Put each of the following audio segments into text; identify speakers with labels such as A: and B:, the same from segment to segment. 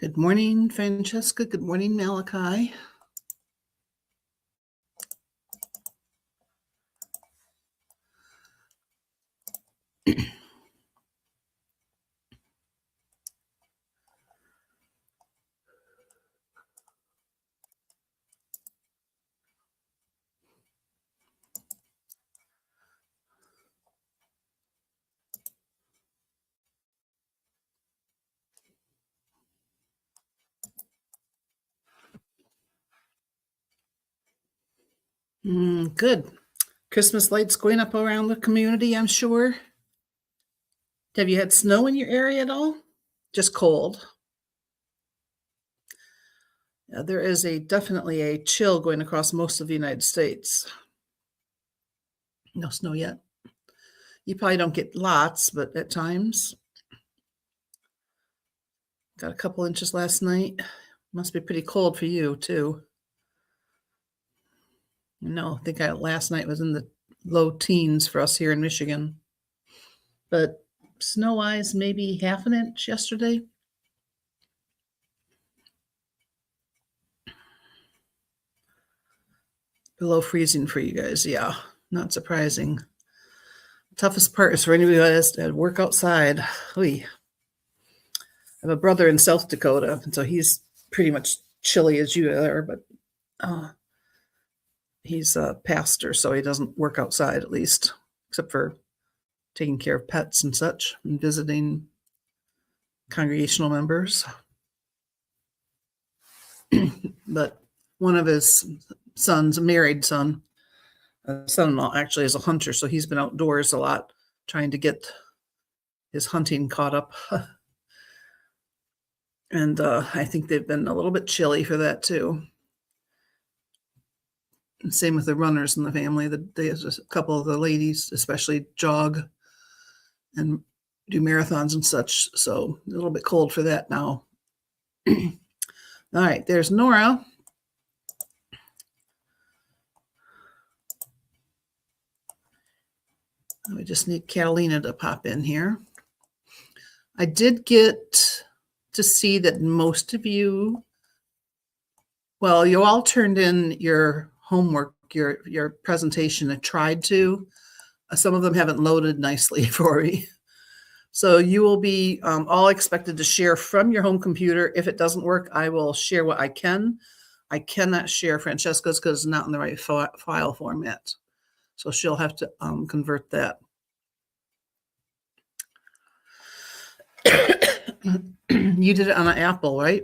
A: Good morning, Francesca. Good morning, Malachi. Good. Christmas lights going up around the community, I'm sure. Have you had snow in your area at all? Just cold. Yeah, there is definitely a chill going across most of the United States. No snow yet. You probably don't get lots, but at times. Got a couple inches last night. Must be pretty cold for you, too. No, I think last night was in the low teens for us here in Michigan. But snow-wise, maybe half an inch yesterday. Below freezing for you guys, yeah. Not surprising. Toughest part is for anybody who has to work outside. I have a brother in South Dakota, and so he's pretty much chilly as you are, but he's a pastor, so he doesn't work outside, at least, except for taking care of pets and such and visiting congregational members. But one of his sons, a married son, son-in-law actually is a hunter, so he's been outdoors a lot trying to get his hunting caught up. And I think they've been a little bit chilly for that too. And same with the runners in the family. There's a couple of the ladies, especially jog and do marathons and such. So a little bit cold for that now. All right, there's Nora. We just need Catalina to pop in here. I did get to see that most of you, well, you all turned in your homework, your presentation. I tried to. Some of them haven't loaded nicely for me. So you will be all expected to share from your home computer. If it doesn't work, I will share what I can. I cannot share Francesca's because it's not in the right file format. So she'll have to convert that. You did it on an Apple, right?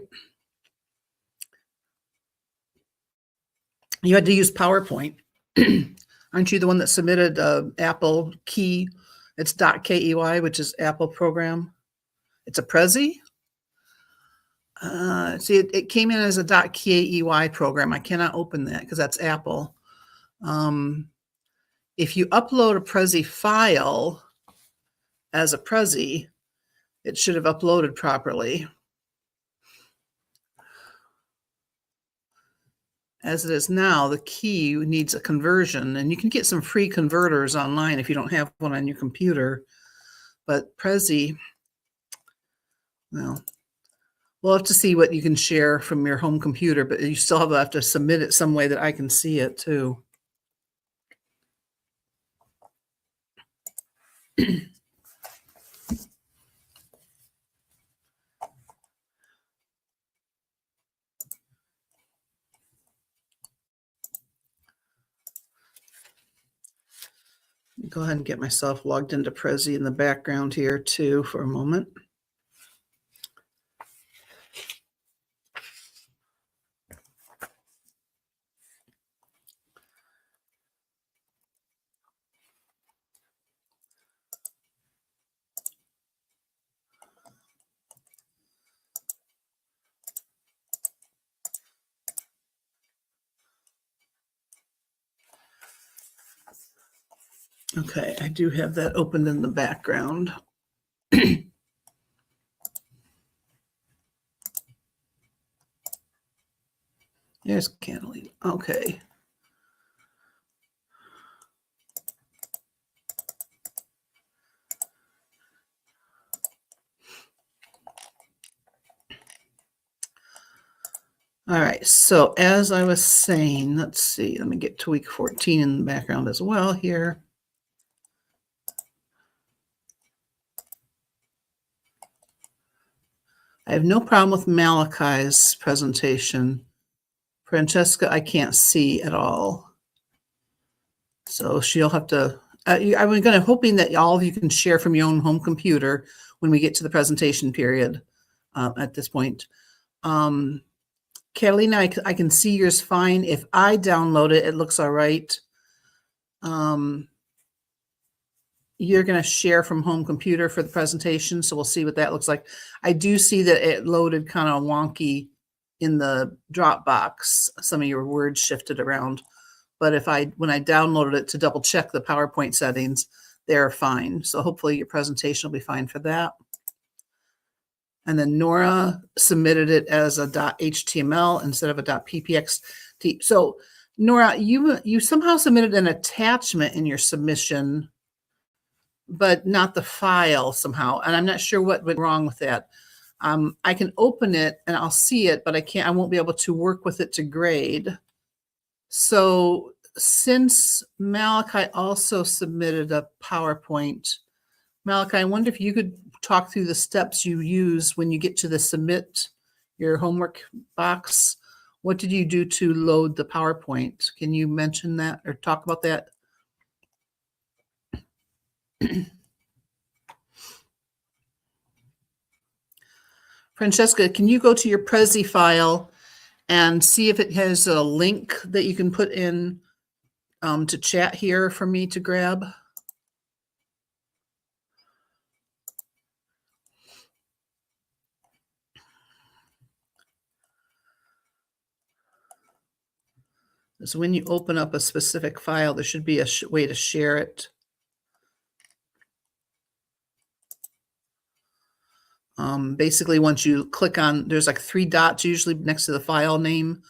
A: You had to use PowerPoint. Aren't you the one that submitted Apple Key? It's .key, which is Apple program. It's a Prezi. See, it came in as a .key program. I cannot open that because that's Apple. If you upload a Prezi file as a Prezi, it should have uploaded properly. As it is now, the key needs a conversion, and you can get some free converters online if you don't have one on your computer. But Prezi, well, we'll have to see what you can share from your home computer, but you still have to submit it some way that I can see it too. Go ahead and get myself logged into Prezi in the background here too for a moment. Okay, I do have that opened in the background. There's Catalina. Okay. All right, so as I was saying, let's see, let me get to week 14 in the background as well here. I have no problem with Malachi's presentation. Francesca, I can't see at all. So she'll have to, I'm going to hoping that all of you can share from your own home computer when we get to the presentation period at this point. Catalina, I can see yours fine. If I download it, it looks all right. You're going to share from home computer for the presentation, so we'll see what that looks like. I do see that it loaded kind of wonky in the Dropbox. Some of your words shifted around. But when I downloaded it to double check the PowerPoint settings, they're fine. So hopefully your presentation will be fine for that. And then Nora submitted it as a .html instead of a .ppxt. So Nora, you somehow submitted an attachment in your submission, but not the file somehow. And I'm not sure what went wrong with that. I can open it and I'll see it, but I won't be able to work with it to grade. So since Malachi also submitted a PowerPoint, Malachi, I wonder if you could talk through the steps you use when you get to the submit your homework box. What did you do to load the PowerPoint? Can you mention that or talk about that? Francesca, can you go to your Prezi file and see if it has a link that you can put in to chat here for me to grab? So when you open up a specific file, there should be a way to share it. Basically, once you click on, there's like 3 dots usually next to the file name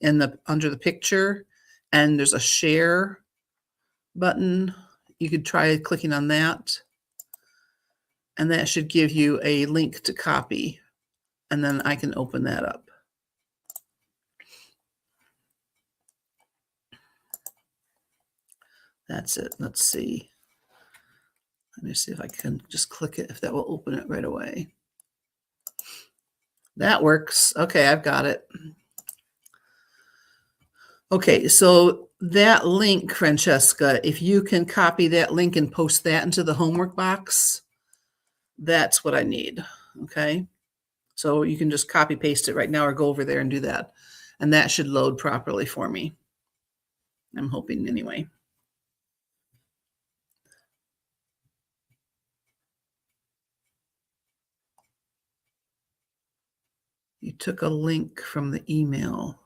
A: under the picture, and there's a share button. You could try clicking on that, and that should give you a link to copy, and then I can open that up. That's it. Let's see. Let me see if I can just click it, if that will open it right away. That works. Okay, I've got it. Okay, so that link, Francesca, if you can copy that link and post that into the homework box, that's what I need. Okay, so you can just copy paste it right now or go over there and do that. And that should load properly for me. I'm hoping anyway. You took a link from the email.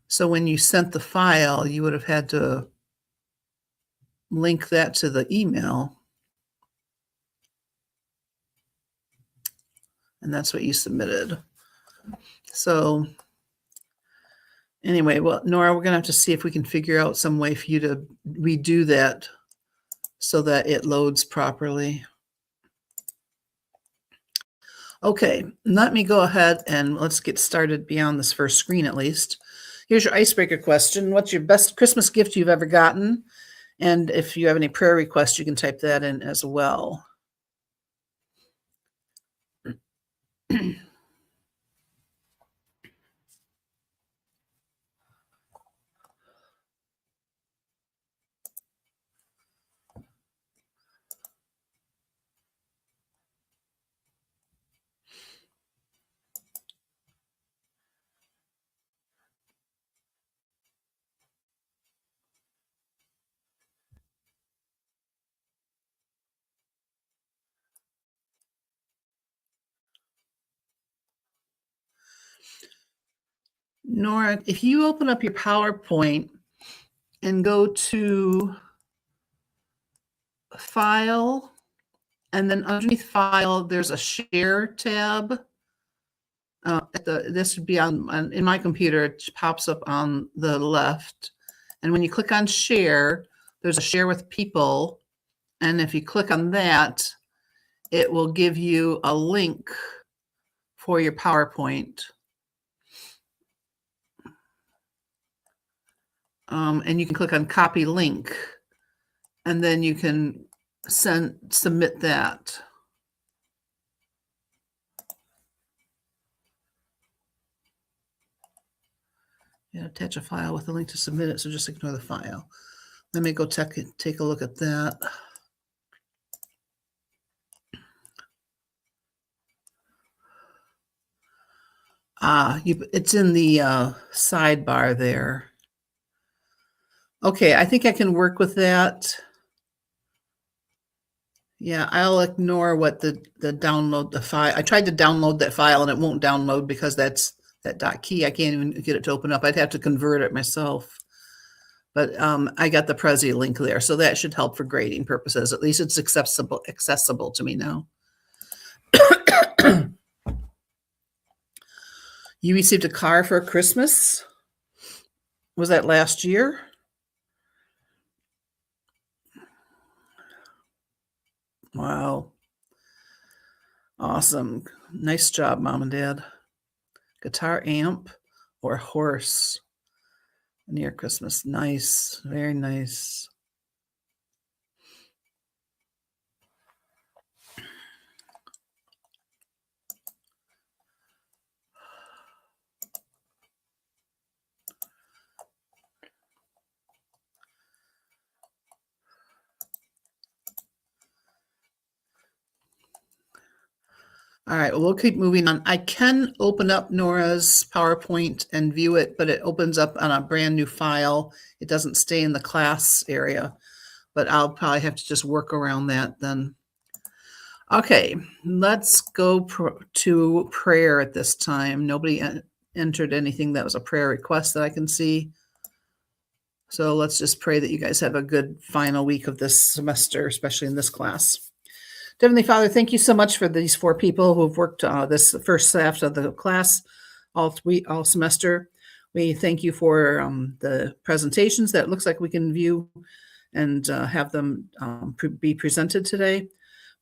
A: So when you sent the file, you would have had to link that to the email. And that's what you submitted. So anyway, well, Nora, we're going to have to see if we can figure out some way for you to redo that so that it loads properly. Okay, let me go ahead and let's get started beyond this first screen at least. Here's your icebreaker question. What's your best Christmas gift you've ever gotten? And if you have any prayer requests, you can type that in as well. Nora, if you open up your PowerPoint and go to File, and then underneath File, there's a Share tab. This would be on in my computer. It pops up on the left, and when you click on Share, there's a share with people. And if you click on that, it will give you a link for your PowerPoint. And you can click on copy link, and then you can submit that. Yeah, attach a file with a link to submit it, so just ignore the file. Let me go take a look at that. It's in the sidebar there. Okay, I think I can work with that. Yeah, I'll ignore what the download the file. I tried to download that file and it won't download because that's that .key. I can't even get it to open up. I'd have to convert it myself. But I got the Prezi link there, so that should help for grading purposes. At least it's accessible to me now. You received a car for Christmas? Was that last year? Wow. Awesome. Nice job, Mom and Dad. Guitar amp or horse near Christmas. Nice. Very nice. All right, well, we'll keep moving on. I can open up Nora's PowerPoint and view it, but it opens up on a brand new file. It doesn't stay in the class area, but I'll probably have to just work around that then. Okay, let's go to prayer at this time. Nobody entered anything that was a prayer request that I can see. So let's just pray that you guys have a good final week of this semester, especially in this class. Heavenly Father, thank you so much for these 4 people who've worked this first half of the class all semester. We thank you for the presentations that looks like we can view and have them be presented today.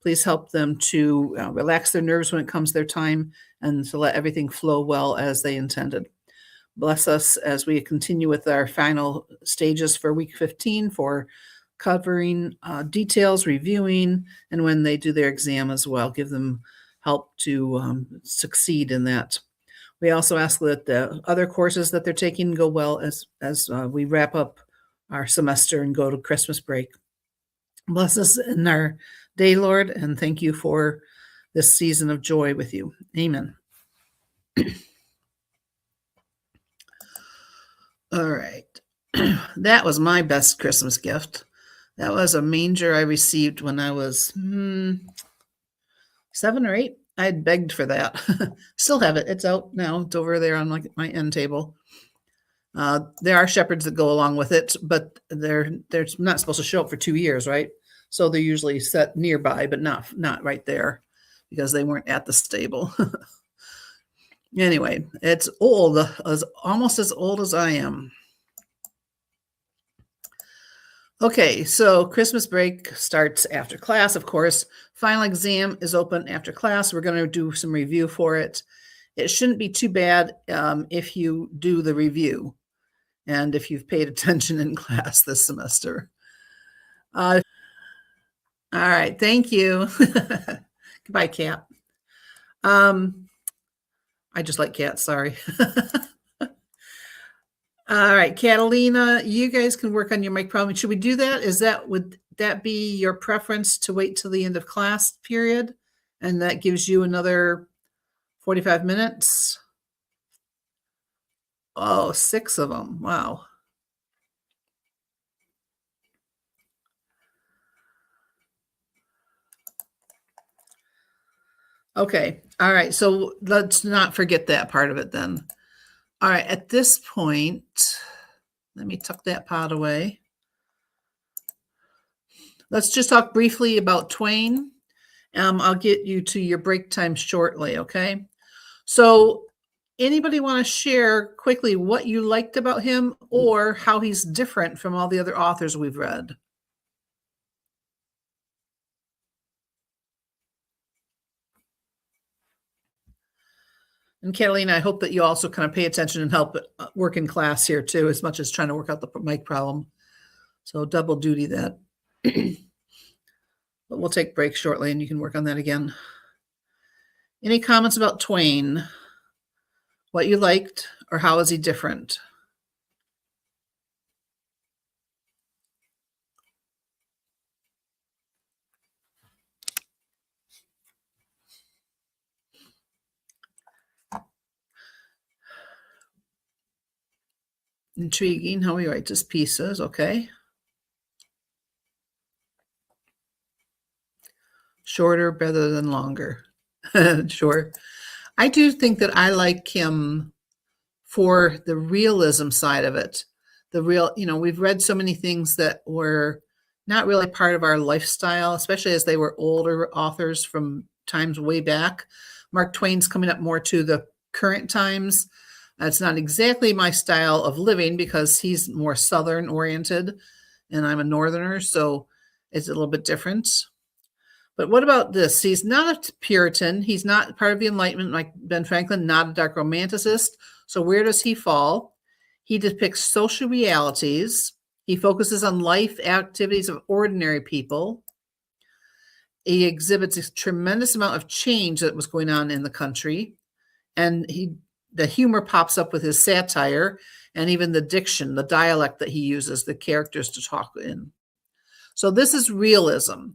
A: Please help them to relax their nerves when it comes their time and to let everything flow well as they intended. Bless us as we continue with our final stages for week 15 for covering details, reviewing, and when they do their exam as well, give them help to succeed in that. We also ask that the other courses that they're taking go well as we wrap up our semester and go to Christmas break. Bless us in our day, Lord, and thank you for this season of joy with you. Amen. All right. That was my best Christmas gift. That was a manger I received when I was 7 or 8. I had begged for that. Still have it. It's out now. It's over there on my end table. There are shepherds that go along with it, but they're not supposed to show up for 2 years, right? So they're usually set nearby, but not right there because they weren't at the stable. Anyway, it's old, almost as old as I am. Okay, so Christmas break starts after class, of course. Final exam is open after class. We're going to do some review for it. It shouldn't be too bad if you do the review and if you've paid attention in class this semester. All right, thank you. Goodbye, cat. I just like cats, sorry. All right, Catalina, you guys can work on your mic problem. Should we do that? Would that be your preference to wait till the end of class period? And that gives you another 45 minutes? Oh, 6 of them. Wow. Okay. All right. So let's not forget that part of it then. All right. At this point, let me tuck that pot away. Let's just talk briefly about Twain. I'll get you to your break time shortly, okay? So anybody want to share quickly what you liked about him or how he's different from all the other authors we've read? And Catalina, I hope that you also kind of pay attention and help work in class here too, as much as trying to work out the mic problem. So double duty that. But we'll take breaks shortly and you can work on that again. Any comments about Twain? What you liked or how is he different? Intriguing how he writes his pieces. Okay. Shorter rather than longer. Sure. I do think that I like him for the realism side of it. The real, we've read so many things that were not really part of our lifestyle, especially as they were older authors from times way back. Mark Twain's coming up more to the current times. It's not exactly my style of living because he's more Southern oriented and I'm a Northerner, so it's a little bit different. But what about this? He's not a Puritan. He's not part of the Enlightenment like Ben Franklin, not a dark romanticist. So where does he fall? He depicts social realities. He focuses on life activities of ordinary people. He exhibits a tremendous amount of change that was going on in the country. And the humor pops up with his satire and even the diction, the dialect that he uses, the characters to talk in. So this is realism.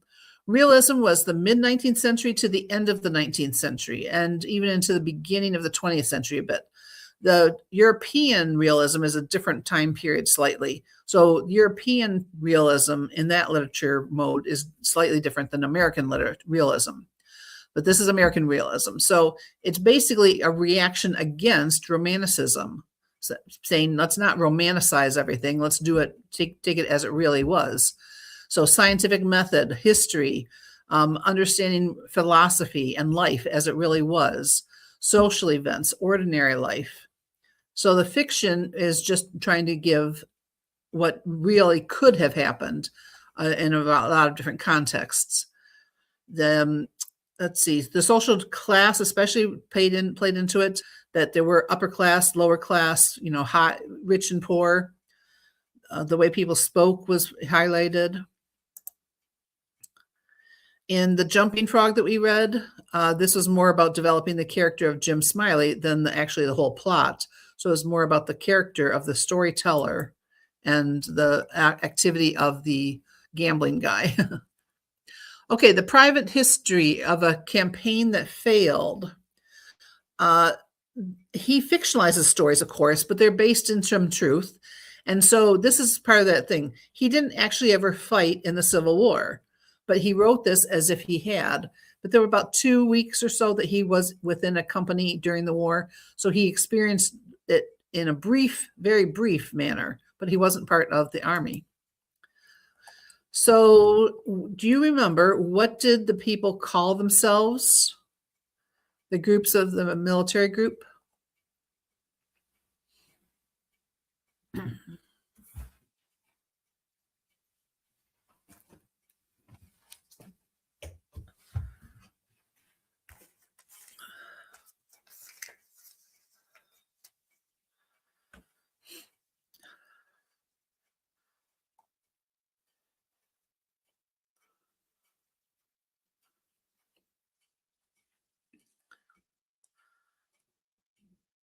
A: Realism was the mid-19th century to the end of the 19th century and even into the beginning of the 20th century a bit. The European realism is a different time period slightly. So European realism in that literature mode is slightly different than American realism. But this is American realism. So it's basically a reaction against Romanticism, saying let's not romanticize everything. Let's do it, take it as it really was. So scientific method, history, understanding philosophy and life as it really was, social events, ordinary life. So the fiction is just trying to give what really could have happened in a lot of different contexts. Let's see, the social class especially played into it, that there were upper class, lower class, high, rich and poor. The way people spoke was highlighted. In The Jumping Frog that we read, this was more about developing the character of Jim Smiley than actually the whole plot. So it's more about the character of the storyteller and the activity of the gambling guy. Okay, the private history of a campaign that failed. He fictionalizes stories, of course, but they're based in some truth. And so this is part of that thing. He didn't actually ever fight in the Civil War, but he wrote this as if he had. But there were about 2 weeks or so that he was within a company during the war. So he experienced it in a brief, very brief manner, but he wasn't part of the army. So do you remember, what did the people call themselves? The groups of the military group?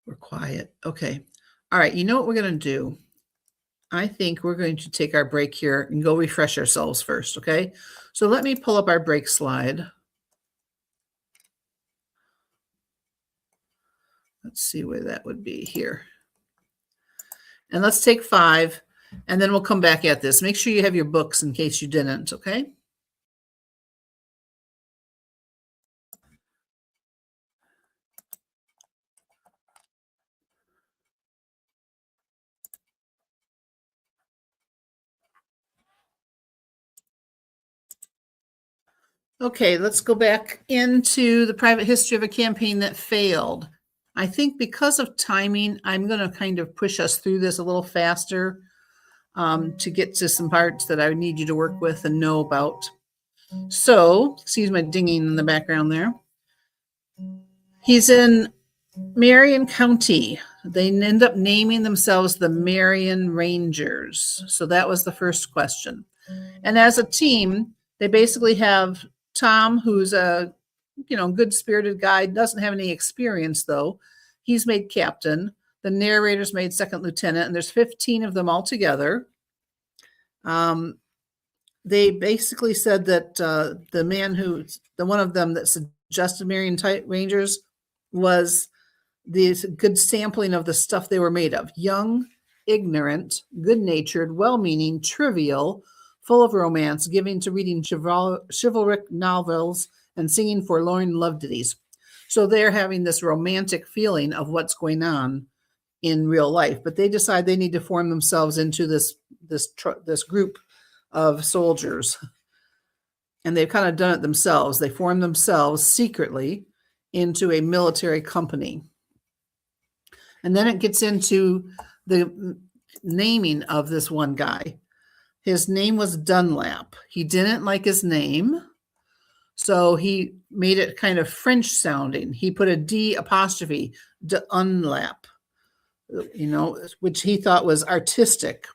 A: We're quiet. Okay. All right. You know what we're going to do? I think we're going to take our break here and go refresh ourselves first. Okay. So let me pull up our break slide. Let's see where that would be here. And let's take 5, and then we'll come back at this. Make sure you have your books in case you didn't. Okay. Okay, let's go back into the private history of a campaign that failed. I think because of timing, I'm going to kind of push us through this a little faster to get to some parts that I need you to work with and know about. So, excuse my dinging in the background there. He's in Marion County. They end up naming themselves the Marion Rangers. So that was the first question. And as a team, they basically have Tom, who's a good-spirited guy, doesn't have any experience though. He's made captain. The narrator's made second lieutenant, and there's 15 of them altogether. They basically said that the one of them that suggested Marion Rangers was this good sampling of the stuff they were made of. Young, ignorant, good-natured, well-meaning, trivial, full of romance, giving to reading chivalric novels and singing forlorn love ditties. So they're having this romantic feeling of what's going on in real life, but they decide they need to form themselves into this group of soldiers. And they've kind of done it themselves. They form themselves secretly into a military company. And then it gets into the naming of this one guy. His name was Dunlap. He didn't like his name, so he made it kind of French sounding. He put a D apostrophe, Dunlap, which he thought was artistic.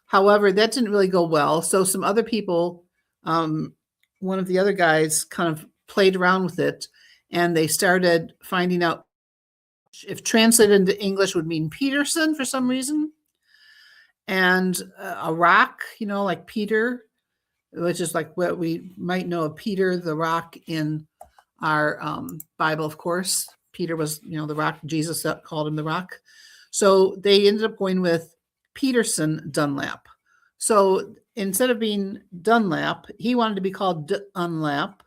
A: However, that didn't really go well. So some other people, one of the other guys kind of played around with it, and they started finding out if translated into English would mean Peterson for some reason. And a rock, like Peter, which is like what we might know of Peter, the rock in our Bible, of course. Peter was, the rock. Jesus called him the rock. So they ended up going with Peterson Dunlap. So instead of being Dunlap, he wanted to be called Dunlap,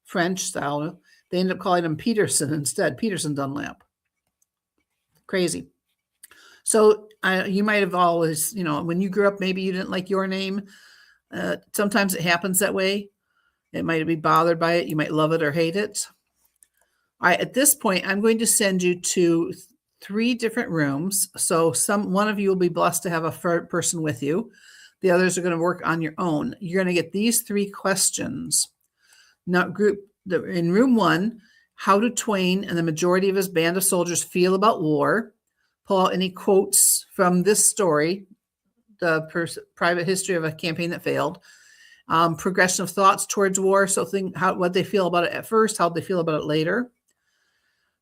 A: French style. They ended up calling him Peterson instead, Peterson Dunlap. Crazy. So you might have always, when you grew up, maybe you didn't like your name. Sometimes it happens that way. It might be bothered by it. You might love it or hate it. All right, at this point, I'm going to send you to 3 different rooms. So one of you will be blessed to have a person with you. The others are going to work on your own. You're going to get these 3 questions. Now, in room 1, how do Twain and the majority of his band of soldiers feel about war? Pull out any quotes from this story, the private history of a campaign that failed. Progression of thoughts towards war. So what they feel about it at first, how they feel about it later.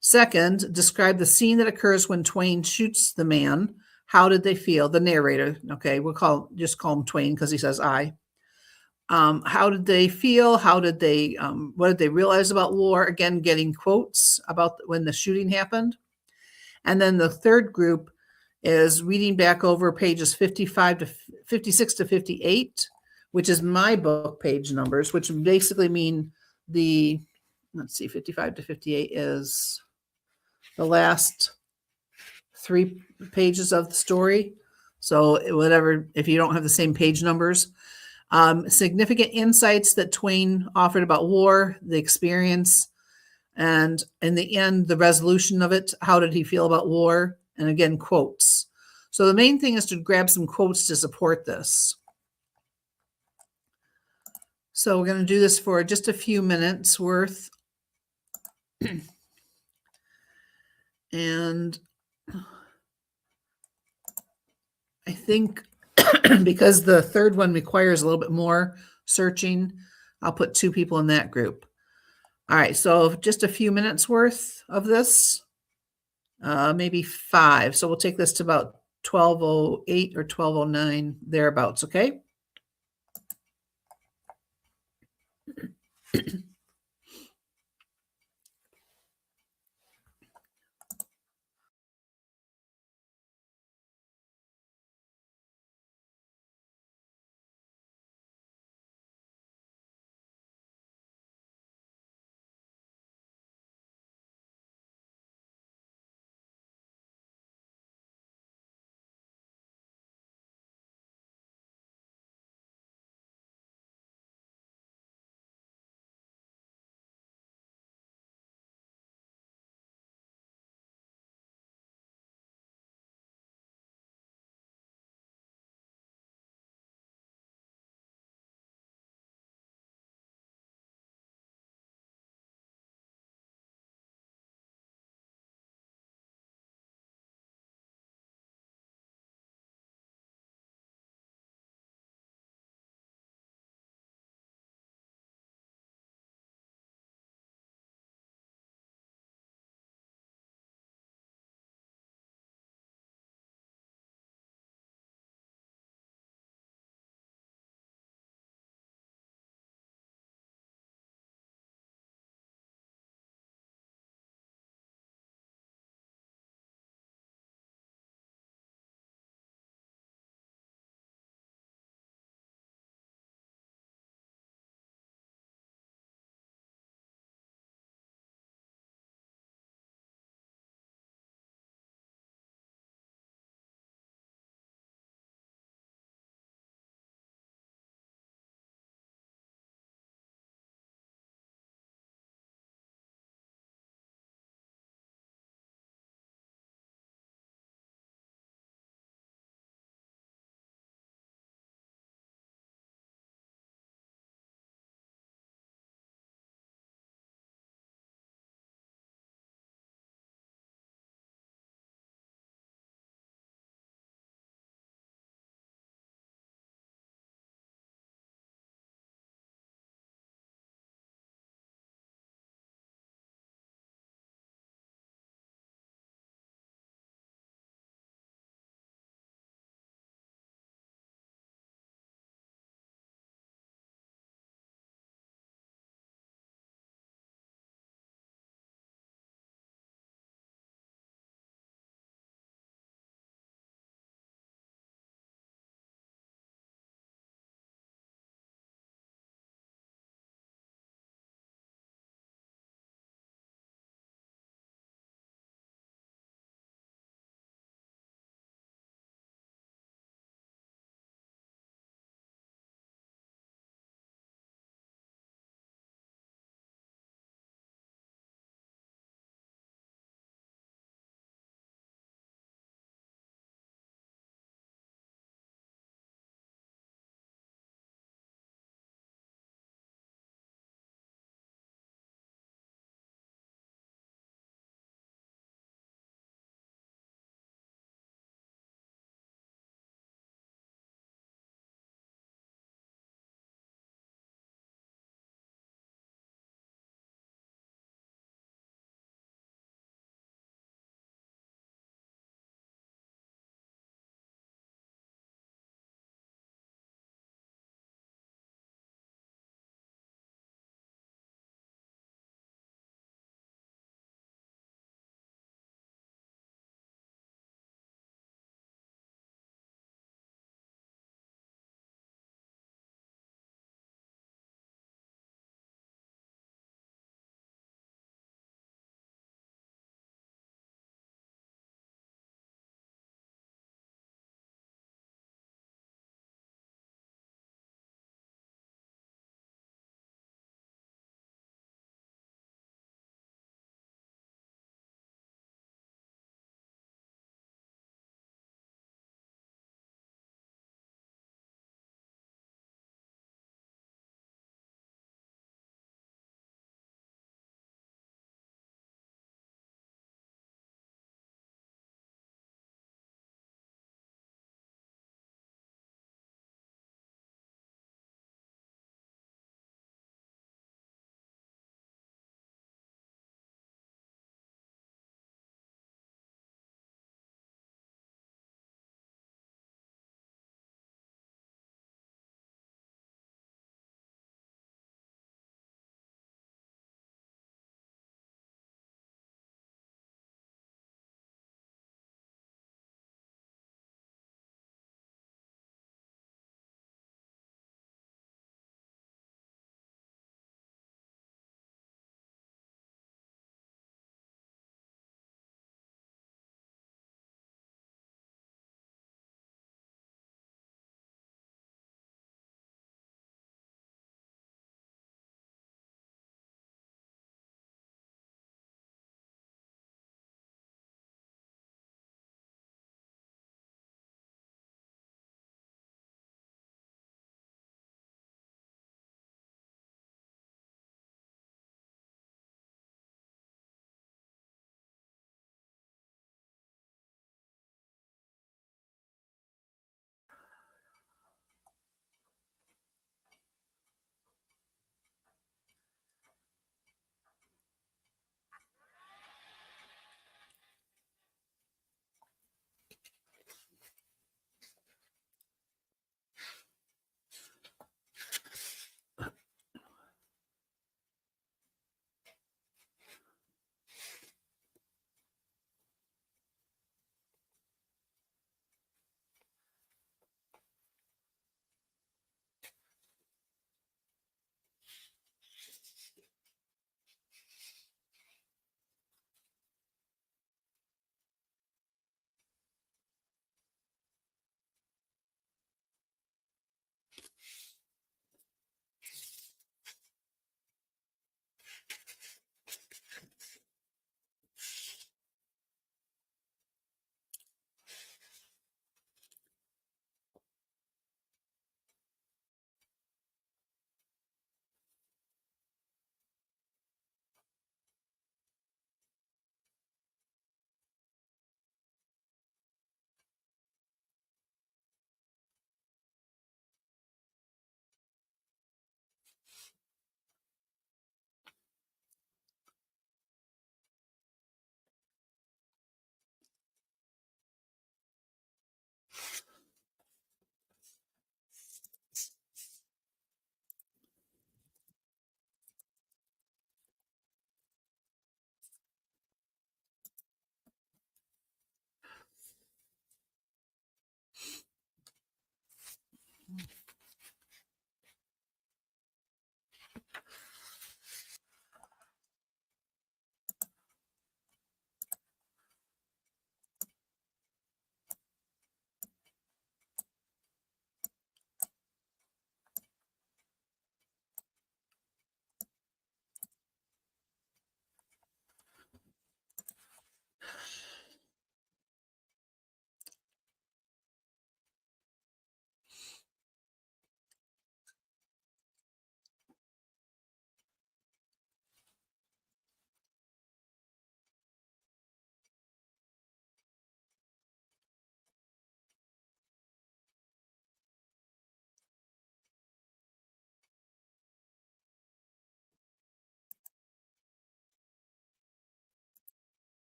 A: Second, describe the scene that occurs when Twain shoots the man. How did they feel? The narrator. Okay, we'll just call him Twain because he says I. How did they feel? What did they realize about war? Again, getting quotes about when the shooting happened. And then the third group is reading back over pages 56 to 58, which is my book page numbers, which basically mean 55 to 58 is the last 3 pages of the story. So whatever, if you don't have the same page numbers. Significant insights that Twain offered about war, the experience, and in the end, the resolution of it. How did he feel about war? And again, quotes. So the main thing is to grab some quotes to support this. So we're going to do this for just a few minutes worth. And I think because the third one requires a little bit more searching, I'll put 2 people in that group. All right, so just a few minutes worth of this, maybe 5. So we'll take this to about 12:08 or 12:09, thereabouts, okay?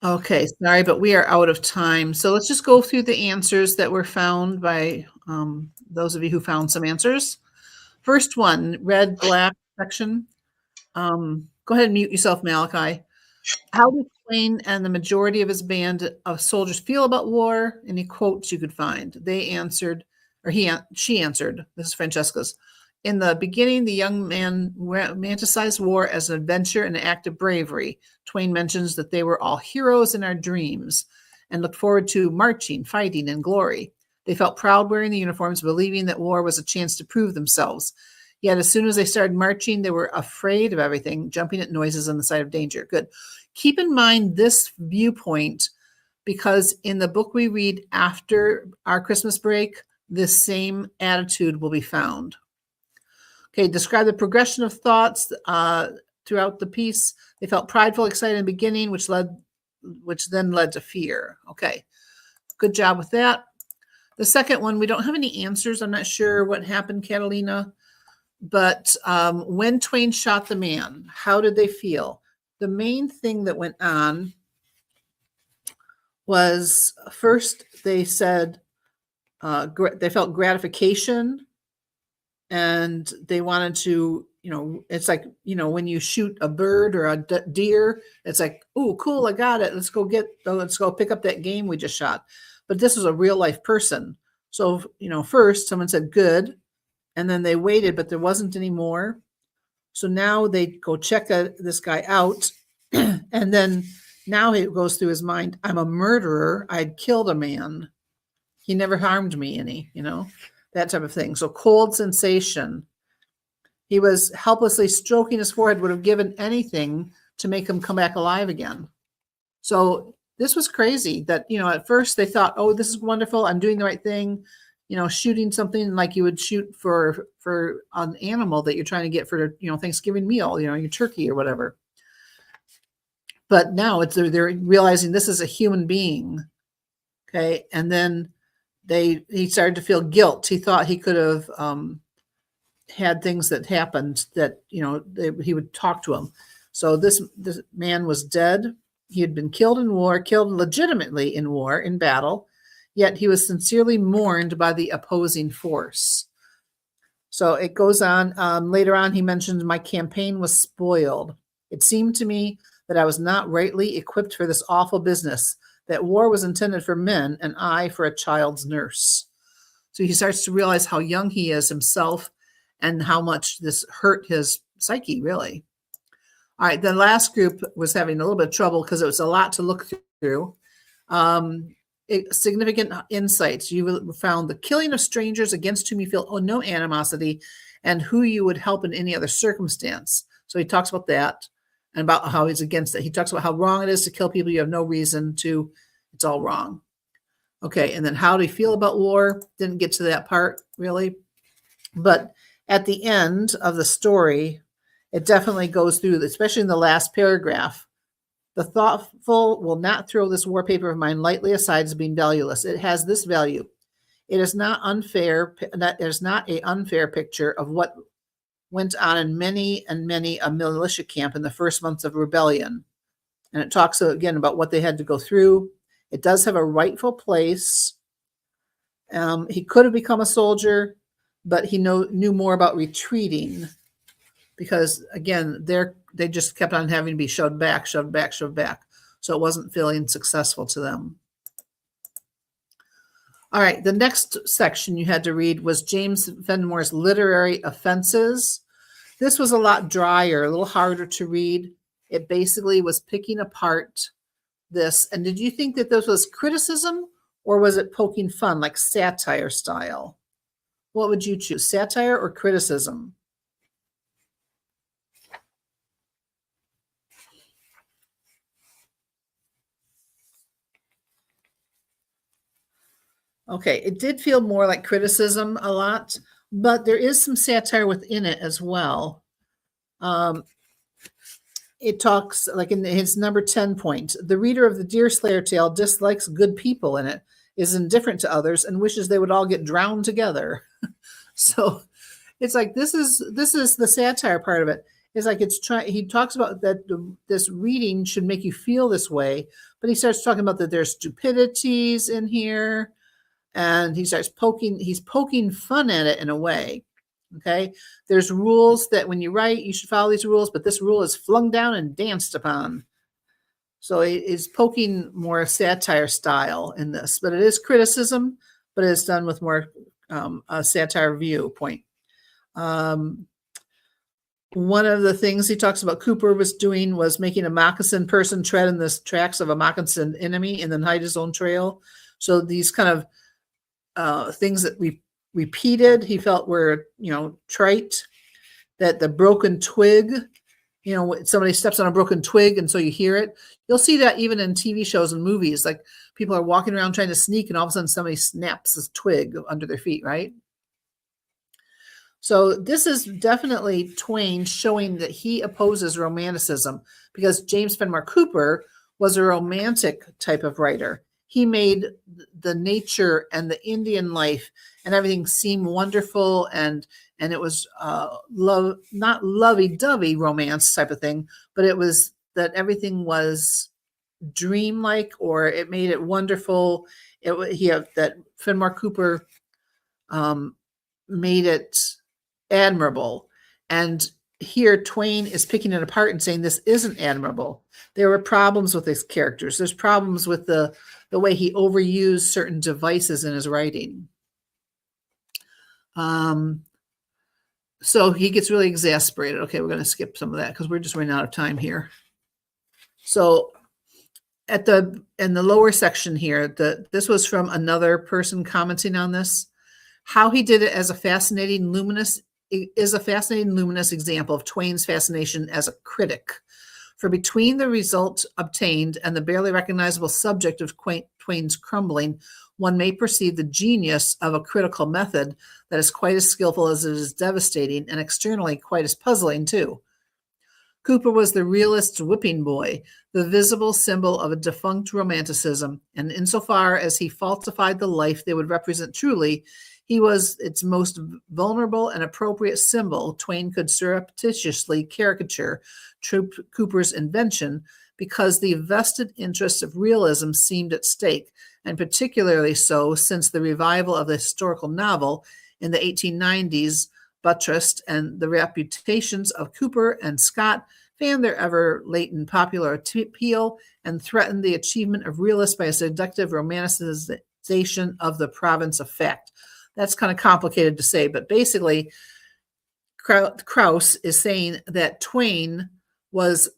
A: Okay, sorry, but we are out of time. So let's just go through the answers that were found by those of you who found some answers. First one, red, black section. Go ahead and mute yourself, Malachi. How did Twain and the majority of his band of soldiers feel about war? Any quotes you could find? They answered, or she answered. This is Francesca's. In the beginning, the young man romanticized war as an adventure and an act of bravery. Twain mentions that they were all heroes in our dreams and looked forward to marching, fighting, and glory. They felt proud wearing the uniforms, believing that war was a chance to prove themselves. Yet as soon as they started marching, they were afraid of everything, jumping at noises on the side of danger. Good. Keep in mind this viewpoint because in the book we read after our Christmas break, this same attitude will be found. Okay, describe the progression of thoughts throughout the piece. They felt prideful, excited in the beginning, which then led to fear. Okay, good job with that. The second one, we don't have any answers. I'm not sure what happened, Catalina. But when Twain shot the man, how did they feel? The main thing that went on was first they said they felt gratification and they wanted to, it's like, when you shoot a bird or a deer, it's like, oh, cool, I got it. Let's go pick up that game we just shot. But this was a real life person. So, first someone said good, and then they waited, but there wasn't any more. So now they go check this guy out. And then now it goes through his mind, I'm a murderer. I'd killed a man. He never harmed me any, that type of thing. So cold sensation. He was helplessly stroking his forehead, would have given anything to make him come back alive again. So this was crazy that, at first they thought, oh, this is wonderful. I'm doing the right thing. Shooting something like you would shoot for an animal that you're trying to get for, Thanksgiving meal, your turkey or whatever. But now they're realizing this is a human being. Okay. And then he started to feel guilt. He thought he could have had things that happened that, he would talk to him. So this man was dead. He had been killed in war, killed legitimately in war, in battle. Yet he was sincerely mourned by the opposing force. So it goes on. Later on, he mentions, my campaign was spoiled. It seemed to me that I was not rightly equipped for this awful business, that war was intended for men and I for a child's nurse. So he starts to realize how young he is himself and how much this hurt his psyche, really. All right, the last group was having a little bit of trouble because it was a lot to look through. Significant insights. You found the killing of strangers against whom you feel no animosity and who you would help in any other circumstance. So he talks about that and about how he's against it. He talks about how wrong it is to kill people you have no reason to. It's all wrong. Okay, and then how do you feel about war? Didn't get to that part, really. But at the end of the story, it definitely goes through, especially in the last paragraph. The thoughtful will not throw this war paper of mine lightly aside as being valueless. It has this value. It is not unfair. That is not an unfair picture of what went on in many and many a militia camp in the first months of rebellion. And it talks again about what they had to go through. It does have a rightful place. He could have become a soldier, but he knew more about retreating because, again, they just kept on having to be shoved back. So it wasn't feeling successful to them. All right, the next section you had to read was James Fenimore's Literary Offenses. This was a lot drier, a little harder to read. It basically was picking apart this. And did you think that this was criticism or was it poking fun, like satire style? What would you choose, satire or criticism? Okay, it did feel more like criticism a lot, but there is some satire within it as well. It talks, like in his number 10 point, the reader of the Deerslayer tale dislikes good people in it, is indifferent to others, and wishes they would all get drowned together. So it's like this is the satire part of it. It's like he talks about that this reading should make you feel this way, but he starts talking about that there's stupidities in here, and he's poking fun at it in a way. Okay, there's rules that when you write, you should follow these rules, but this rule is flung down and danced upon. So it is poking more satire style in this, but it is criticism, but it's done with more a satire viewpoint. One of the things he talks about Cooper was doing was making a moccasin person tread in the tracks of a moccasin enemy and then hide his own trail. So these kind of things that we repeated, he felt were, trite. That the broken twig, somebody steps on a broken twig and so you hear it. You'll see that even in TV shows and movies, like people are walking around trying to sneak and all of a sudden somebody snaps this twig under their feet, right? So this is definitely Twain showing that he opposes romanticism, because James Fenimore Cooper was a romantic type of writer. He made the nature and the Indian life and everything seem wonderful, and it was love, not lovey-dovey romance type of thing, but it was that everything was dreamlike, or it made it wonderful. That Fenimore Cooper made it admirable, and here Twain is picking it apart and saying this isn't admirable. There were problems with his characters. There's problems with the way he overused certain devices in his writing. So he gets really exasperated. Okay, we're going to skip some of that because we're just running out of time here. So in the lower section here, this was from another person commenting on this. How he did it is a fascinating, luminous example of Twain's fascination as a critic. For between the result obtained and the barely recognizable subject of Twain's crumbling, one may perceive the genius of a critical method that is quite as skillful as it is devastating, and externally quite as puzzling too. Cooper was the realist's whipping boy, the visible symbol of a defunct romanticism, and insofar as he falsified the life they would represent truly, he was its most vulnerable and appropriate symbol. Twain could surreptitiously caricature Cooper's invention because the vested interests of realism seemed at stake, and particularly so since the revival of the historical novel in the 1890s buttressed and the reputations of Cooper and Scott fanned their ever latent popular appeal and threatened the achievement of realists by a seductive romanticization of the province of fact. That's kind of complicated to say, but basically Krauss is saying that Twain was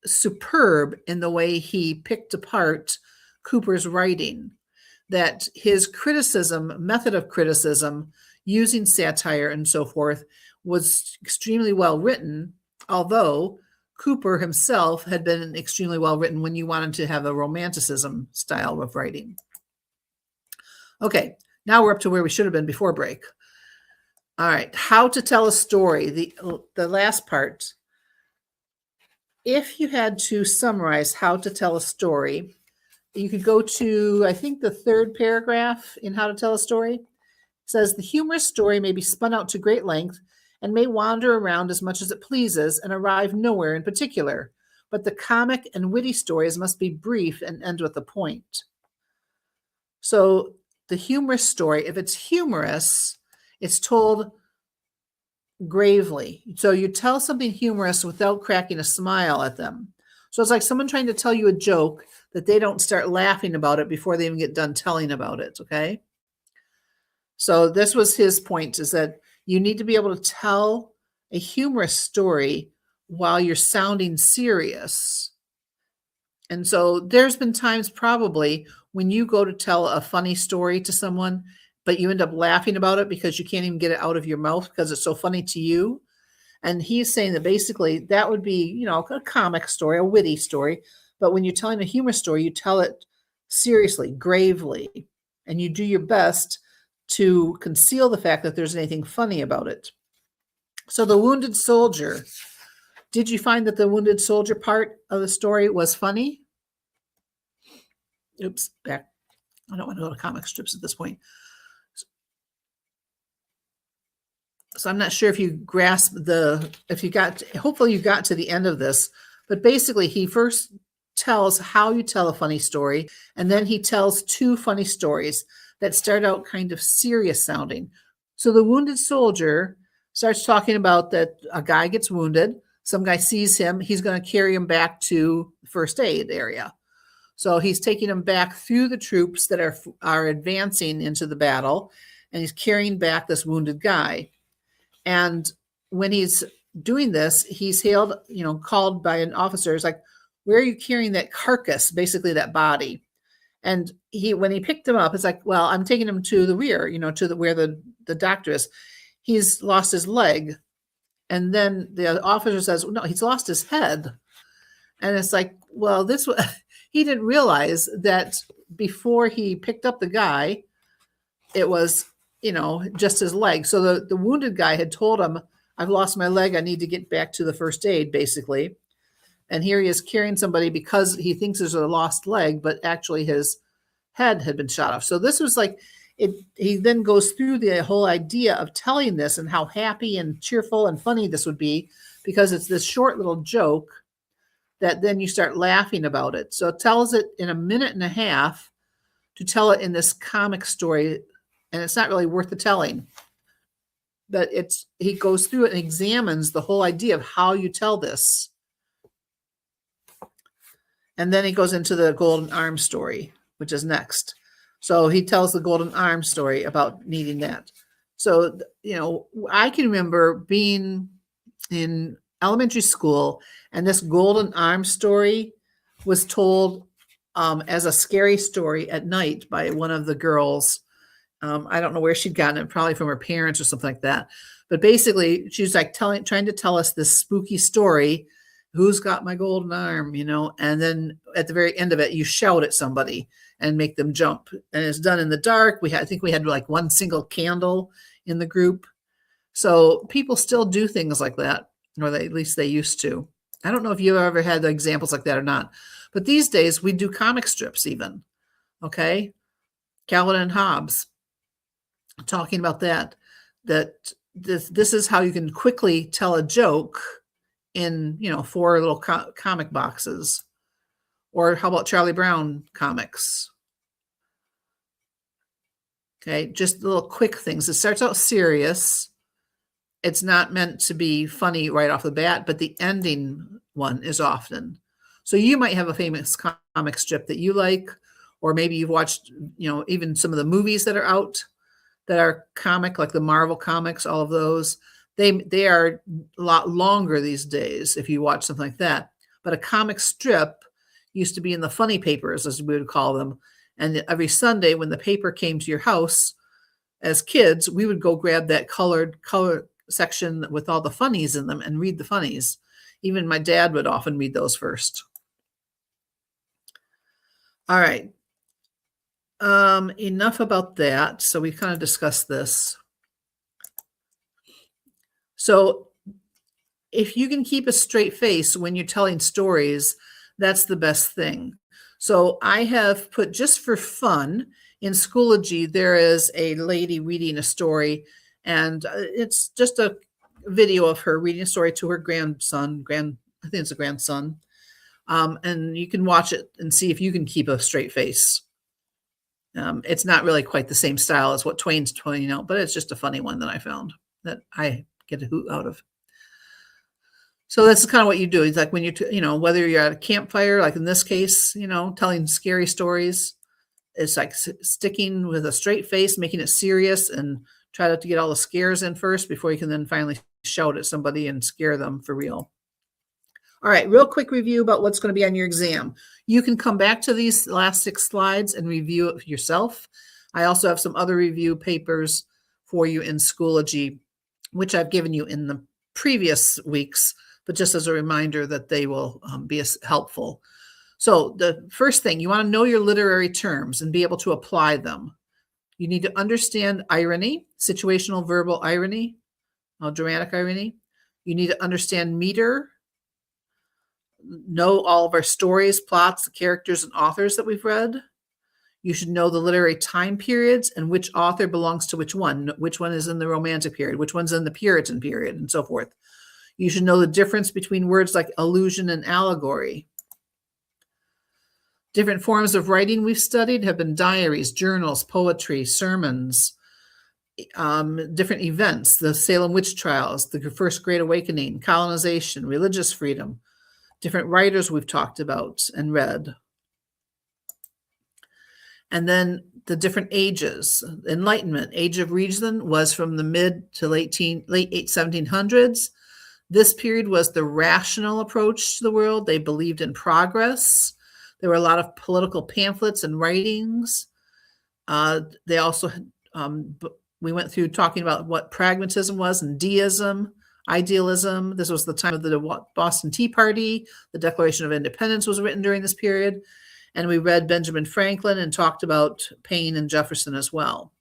A: superb in the way he picked apart Cooper's writing, that his method of criticism, using satire and so forth, was extremely well written, although Cooper himself had been extremely well written when you wanted to have a romanticism style of writing. Okay, now we're up to where we should have been before break. All right, how to tell a story, the last part. If you had to summarize how to tell a story, you could go to, I think, the third paragraph in How to Tell a Story. It says, the humorous story may be spun out to great length and may wander around as much as it pleases and arrive nowhere in particular. But the comic and witty stories must be brief and end with a point. So the humorous story, if it's humorous, it's told gravely. So you tell something humorous without cracking a smile at them. So it's like someone trying to tell you a joke that they don't start laughing about it before they even get done telling about it, okay? So this was his point, is that you need to be able to tell a humorous story while you're sounding serious. And so there's been times probably when you go to tell a funny story to someone, but you end up laughing about it because you can't even get it out of your mouth because it's so funny to you. And he's saying that basically that would be, a comic story, a witty story. But when you're telling a humor story, you tell it seriously, gravely, and you do your best to conceal the fact that there's anything funny about it. So the wounded soldier, did you find that the wounded soldier part of the story was funny? Oops, back. I don't want to go to comic strips at this point. So I'm not sure if you grasp hopefully you got to the end of this, but basically he first tells how you tell a funny story, and then he tells two funny stories that start out kind of serious sounding. So the wounded soldier starts talking about that a guy gets wounded, some guy sees him, he's going to carry him back to the first aid area. So he's taking him back through the troops that are advancing into the battle, and he's carrying back this wounded guy. And when he's doing this, he's hailed, called by an officer. It's like, where are you carrying that carcass, basically that body? And when he picked him up, it's like, well, I'm taking him to the rear, where the doctor is. He's lost his leg. And then the officer says, no, he's lost his head. And it's like, well, he didn't realize that before he picked up the guy, it was, just his leg. So the wounded guy had told him, I've lost my leg. I need to get back to the first aid, basically. And here he is carrying somebody because he thinks there's a lost leg, but actually his head had been shot off. So this was like, he then goes through the whole idea of telling this and how happy and cheerful and funny this would be, because it's this short little joke that then you start laughing about it. So it tells it in a minute and a half to tell it in this comic story, and it's not really worth the telling. But he goes through it and examines the whole idea of how you tell this. And then he goes into the golden arm story, which is next. So he tells the golden arm story about needing that. So, I can remember being in elementary school, and this golden arm story was told as a scary story at night by one of the girls. I don't know where she'd gotten it, probably from her parents or something like that. But basically, she was like trying to tell us this spooky story. Who's got my golden arm, and then at the very end of it, you shout at somebody and make them jump. And it's done in the dark. I think we had like one single candle in the group. So people still do things like that, or at least they used to. I don't know if you ever had examples like that or not. But these days, we do comic strips even, okay? Calvin and Hobbes, talking about that this is how you can quickly tell a joke in 4 little comic boxes. Or how about Charlie Brown comics? Okay, just little quick things. It starts out serious. It's not meant to be funny right off the bat, but the ending one is often. So you might have a famous comic strip that you like, or maybe you've watched, even some of the movies that are out that are comic, like the Marvel comics, all of those. They are a lot longer these days if you watch something like that. But a comic strip used to be in the funny papers, as we would call them. And every Sunday when the paper came to your house, as kids, we would go grab that color section with all the funnies in them and read the funnies. Even my dad would often read those first. All right. Enough about that. So we kind of discussed this. So if you can keep a straight face when you're telling stories, that's the best thing. So I have put, just for fun, in Schoology, there is a lady reading a story, and it's just a video of her reading a story to her grandson. I think it's a grandson. And you can watch it and see if you can keep a straight face. It's not really quite the same style as what Twain's pointing out, but it's just a funny one that I found that I get a hoot out of. So that's kind of what you do. It's like when whether you're at a campfire, like in this case, telling scary stories, it's like sticking with a straight face, making it serious, and try to get all the scares in first before you can then finally shout at somebody and scare them for real. All right, real quick review about what's going to be on your exam. You can come back to these last 6 slides and review it yourself. I also have some other review papers for you in Schoology, which I've given you in the previous weeks, but just as a reminder that they will be helpful. So the first thing, you want to know your literary terms and be able to apply them. You need to understand irony, situational verbal irony, dramatic irony. You need to understand meter, know all of our stories, plots, characters, and authors that we've read. You should know the literary time periods and which author belongs to which one is in the Romantic period, which one's in the Puritan period, and so forth. You should know the difference between words like allusion and allegory. Different forms of writing we've studied have been diaries, journals, poetry, sermons, different events, the Salem witch trials, the First Great Awakening, colonization, religious freedom, different writers we've talked about and read. And then the different ages. Enlightenment, Age of Reason, was from the mid to late 1700s. This period was the rational approach to the world. They believed in progress. There were a lot of political pamphlets and writings. They also, we went through talking about what pragmatism was and deism, idealism. This was the time of the Boston Tea Party. The Declaration of Independence was written during this period. And we read Benjamin Franklin and talked about Paine and Jefferson as well.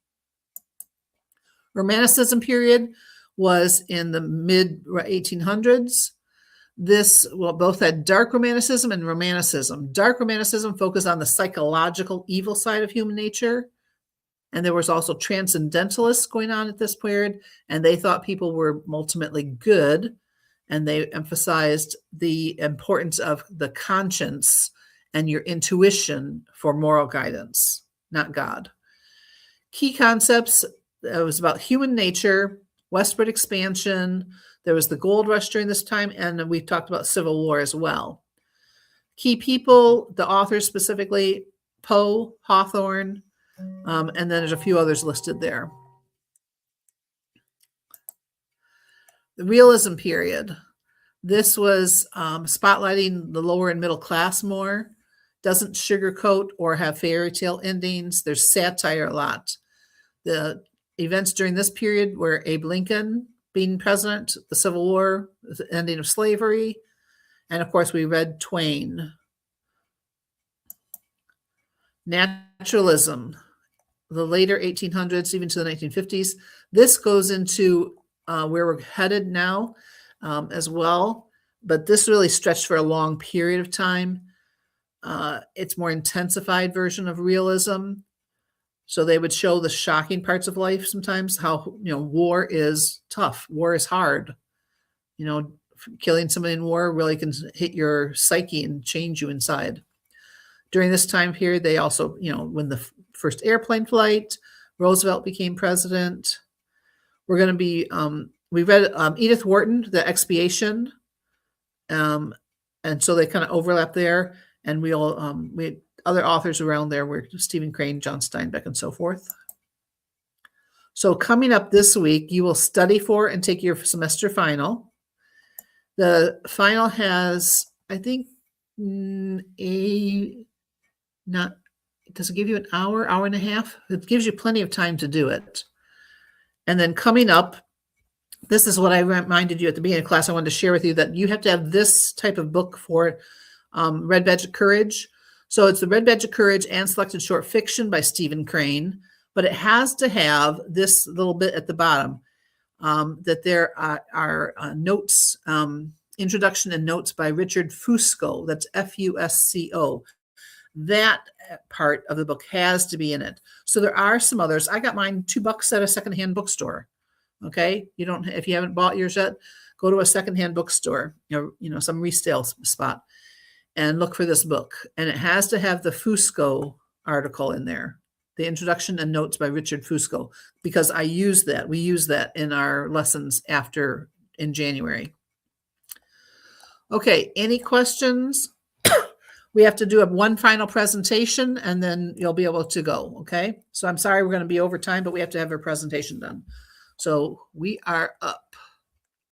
A: Romanticism period was in the mid 1800s. This both had dark romanticism and romanticism. Dark romanticism focused on the psychological evil side of human nature. And there was also transcendentalists going on at this period, and they thought people were ultimately good, and they emphasized the importance of the conscience and your intuition for moral guidance, not God. Key concepts, it was about human nature, westward expansion. There was the gold rush during this time, and we've talked about Civil War as well. Key people, the authors specifically, Poe, Hawthorne, and then there's a few others listed there. The realism period. This was spotlighting the lower and middle class more. Doesn't sugarcoat or have fairy tale endings. There's satire a lot. The events during this period were Abe Lincoln being president, the Civil War, the ending of slavery, and of course we read Twain. Naturalism, the later 1800s, even to the 1950s. This goes into where we're headed now as well, but this really stretched for a long period of time. It's more intensified version of realism. So they would show the shocking parts of life sometimes, how, war is tough. War is hard. Killing somebody in war really can hit your psyche and change you inside. During this time period, they also, when the first airplane flight, Roosevelt became president. We're going to be, we read Edith Wharton, The Expiation. And so they kind of overlap there. And we had other authors around there were Stephen Crane, John Steinbeck, and so forth. So coming up this week, you will study for and take your semester final. The final has, I think, does it give you an hour and a half? It gives you plenty of time to do it. And then coming up, this is what I reminded you at the beginning of class. I wanted to share with you that you have to have this type of book for Red Badge of Courage. So it's the Red Badge of Courage and Selected Short Fiction by Stephen Crane, but it has to have this little bit at the bottom, that there are notes, introduction and notes by Richard Fusco. That's Fusco. That part of the book has to be in it. So there are some others. I got mine $2 at a secondhand bookstore. Okay. If you haven't bought yours yet, go to a secondhand bookstore, some resale spot, and look for this book. And it has to have the Fusco article in there, the introduction and notes by Richard Fusco, because I use that. We use that in our lessons in January. Okay. Any questions? We have to do one final presentation and then you'll be able to go. Okay. So I'm sorry, we're going to be over time, but we have to have our presentation done. So we are up.